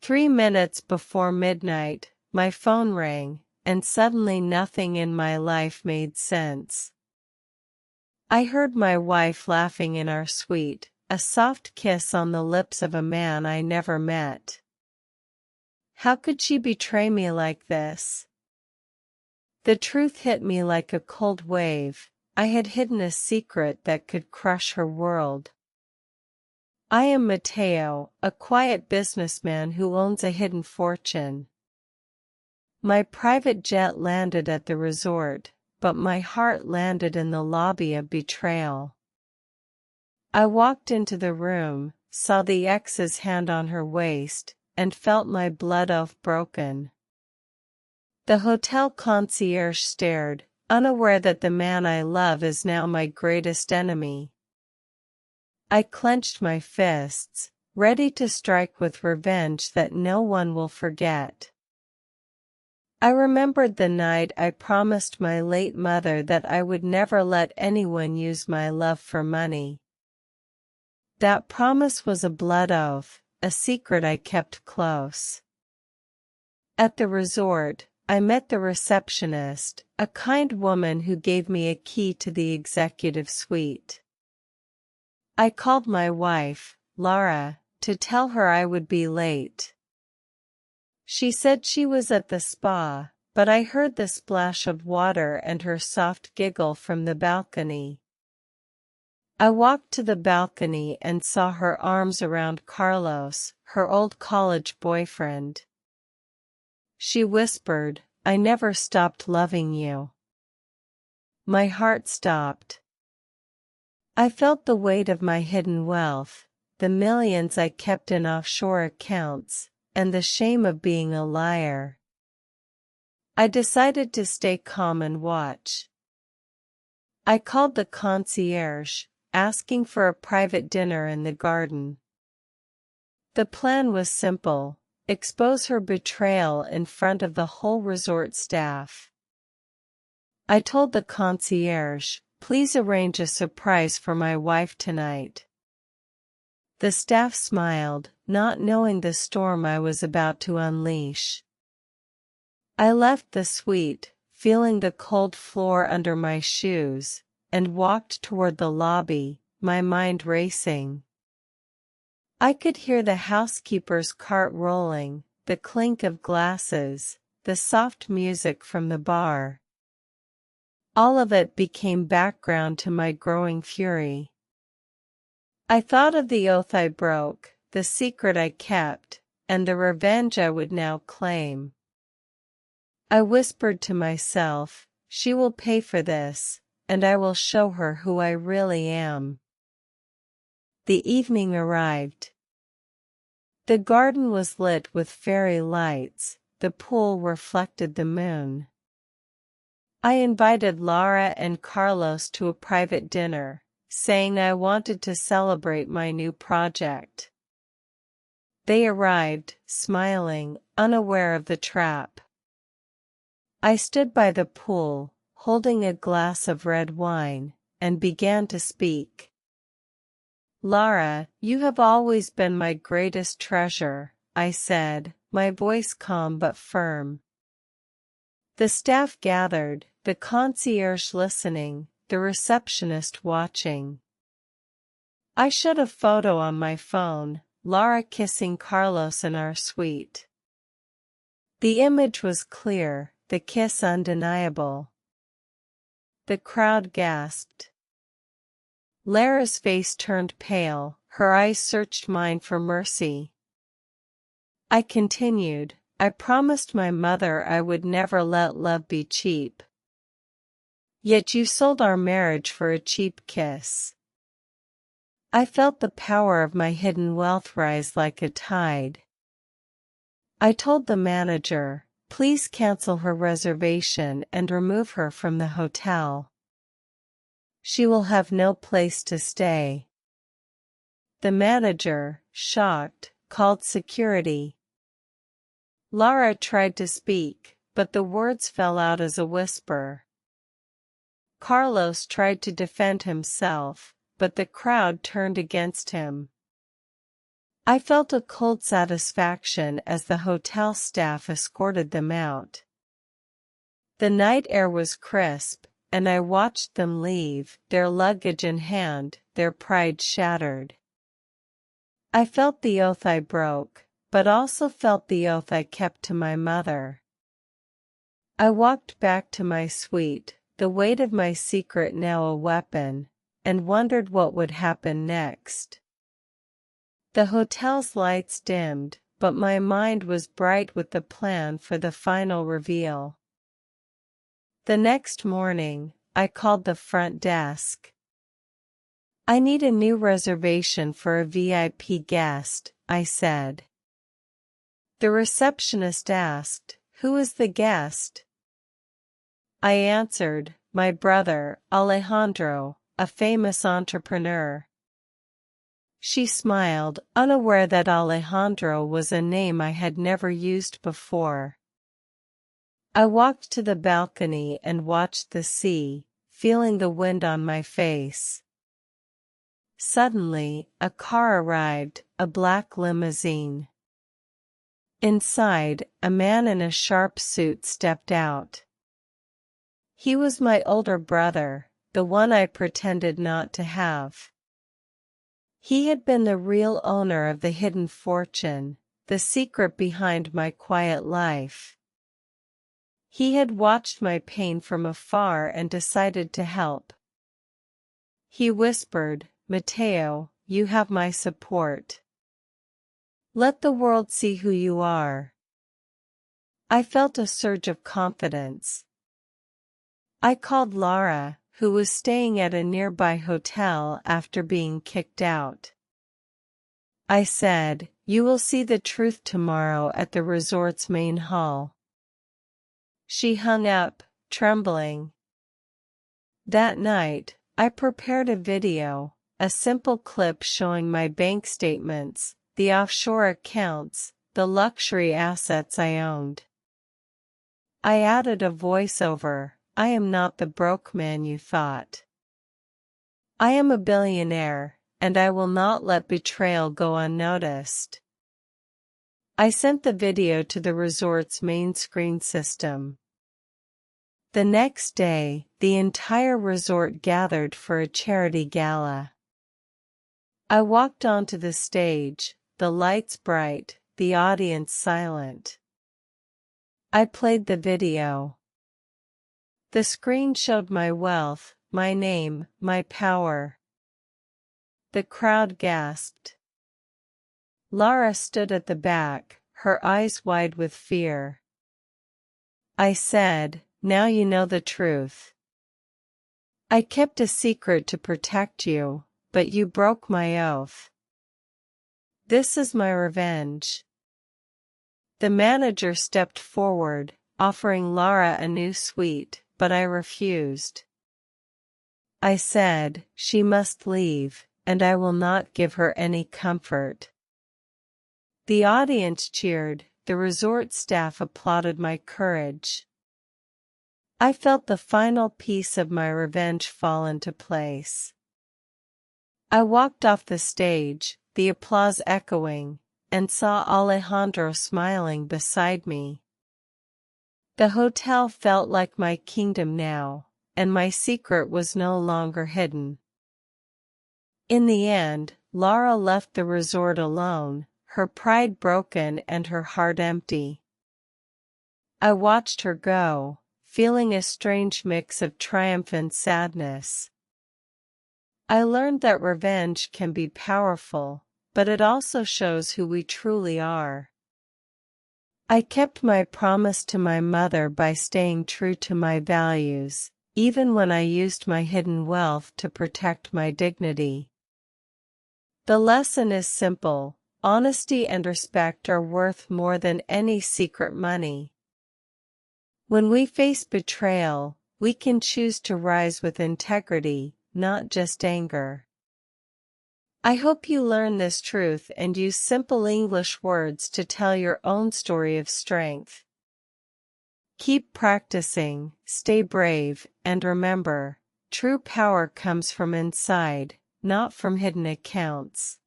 3 minutes before midnight, my phone rang, and suddenly nothing in my life made sense. I heard my wife laughing in our suite, a soft kiss on the lips of a man I never met. How could she betray me like this? The truth hit me like a cold wave. I had hidden a secret that could crush her world. I am Matteo, a quiet businessman who owns a hidden fortune. My private jet landed at the resort, but my heart landed in the lobby of betrayal. I walked into the room, saw the ex's hand on her waist, and felt my blood oath broken. The hotel concierge stared, unaware that the man I love is now my greatest enemy. I clenched my fists, ready to strike with revenge that no one will forget. I remembered the night I promised my late mother that I would never let anyone use my love for money. That promise was a blood oath, a secret I kept close. At the resort, I met the receptionist, a kind woman who gave me a key to the executive suite. I called my wife, Lara, to tell her I would be late. She said she was at the spa, but I heard the splash of water and her soft giggle from the balcony. I walked to the balcony and saw her arms around Carlos, her old college boyfriend. She whispered, "I never stopped loving you." My heart stopped. I felt the weight of my hidden wealth, the millions I kept in offshore accounts, and the shame of being a liar. I decided to stay calm and watch. I called the concierge, asking for a private dinner in the garden. The plan was simple: expose her betrayal in front of the whole resort staff. I told the concierge, "Please arrange a surprise for my wife tonight." The staff smiled, not knowing the storm I was about to unleash. I left the suite, feeling the cold floor under my shoes, and walked toward the lobby, my mind racing. I could hear the housekeeper's cart rolling, the clink of glasses, the soft music from the bar. All of it became background to my growing fury. I thought of the oath I broke, the secret I kept, and the revenge I would now claim. I whispered to myself, "She will pay for this, and I will show her who I really am." The evening arrived. The garden was lit with fairy lights, the pool reflected the moon. I invited Lara and Carlos to a private dinner, saying I wanted to celebrate my new project. They arrived, smiling, unaware of the trap. I stood by the pool, holding a glass of red wine, and began to speak. "Lara, you have always been my greatest treasure," I said, my voice calm but firm. The staff gathered, the concierge listening, the receptionist watching. I showed a photo on my phone, Lara kissing Carlos in our suite. The image was clear, the kiss undeniable. The crowd gasped. Lara's face turned pale, her eyes searched mine for mercy. I continued, "I promised my mother I would never let love be cheap. Yet you sold our marriage for a cheap kiss." I felt the power of my hidden wealth rise like a tide. I told the manager, "Please cancel her reservation and remove her from the hotel. She will have no place to stay." The manager, shocked, called security. Lara tried to speak, but the words fell out as a whisper. Carlos tried to defend himself, but the crowd turned against him. I felt a cold satisfaction as the hotel staff escorted them out. The night air was crisp, and I watched them leave, their luggage in hand, their pride shattered. I felt the oath I broke, but also felt the oath I kept to my mother. I walked back to my suite, the weight of my secret now a weapon, and wondered what would happen next. The hotel's lights dimmed, but my mind was bright with the plan for the final reveal. The next morning, I called the front desk. "I need a new reservation for a VIP guest," I said. The receptionist asked, "Who is the guest?" I answered, "My brother, Alejandro, a famous entrepreneur." She smiled, unaware that Alejandro was a name I had never used before. I walked to the balcony and watched the sea, feeling the wind on my face. Suddenly, a car arrived, a black limousine. Inside, a man in a sharp suit stepped out. He was my older brother, the one I pretended not to have. He had been the real owner of the hidden fortune, the secret behind my quiet life. He had watched my pain from afar and decided to help. He whispered, "Mateo, you have my support. Let the world see who you are." I felt a surge of confidence. I called Lara, who was staying at a nearby hotel after being kicked out. I said, "You will see the truth tomorrow at the resort's main hall." She hung up, trembling. That night, I prepared a video, a simple clip showing my bank statements, the offshore accounts, the luxury assets I owned. I added a voiceover, "I am not the broke man you thought. I am a billionaire, and I will not let betrayal go unnoticed." I sent the video to the resort's main screen system. The next day, the entire resort gathered for a charity gala. I walked onto the stage, the lights bright, the audience silent. I played the video. The screen showed my wealth, my name, my power. The crowd gasped. Lara stood at the back, her eyes wide with fear. I said, "Now you know the truth. I kept a secret to protect you, but you broke my oath. This is my revenge." The manager stepped forward, offering Lara a new suite, but I refused. I said, "She must leave, and I will not give her any comfort." The audience cheered, the resort staff applauded my courage. I felt the final piece of my revenge fall into place. I walked off the stage, the applause echoing, and saw Alejandro smiling beside me. The hotel felt like my kingdom now, and my secret was no longer hidden. In the end, Lara left the resort alone, her pride broken and her heart empty. I watched her go, feeling a strange mix of triumph and sadness. I learned that revenge can be powerful, but it also shows who we truly are. I kept my promise to my mother by staying true to my values, even when I used my hidden wealth to protect my dignity. The lesson is simple: honesty and respect are worth more than any secret money. When we face betrayal, we can choose to rise with integrity, not just anger. I hope you learn this truth and use simple English words to tell your own story of strength. Keep practicing, stay brave, and remember, true power comes from inside, not from hidden accounts.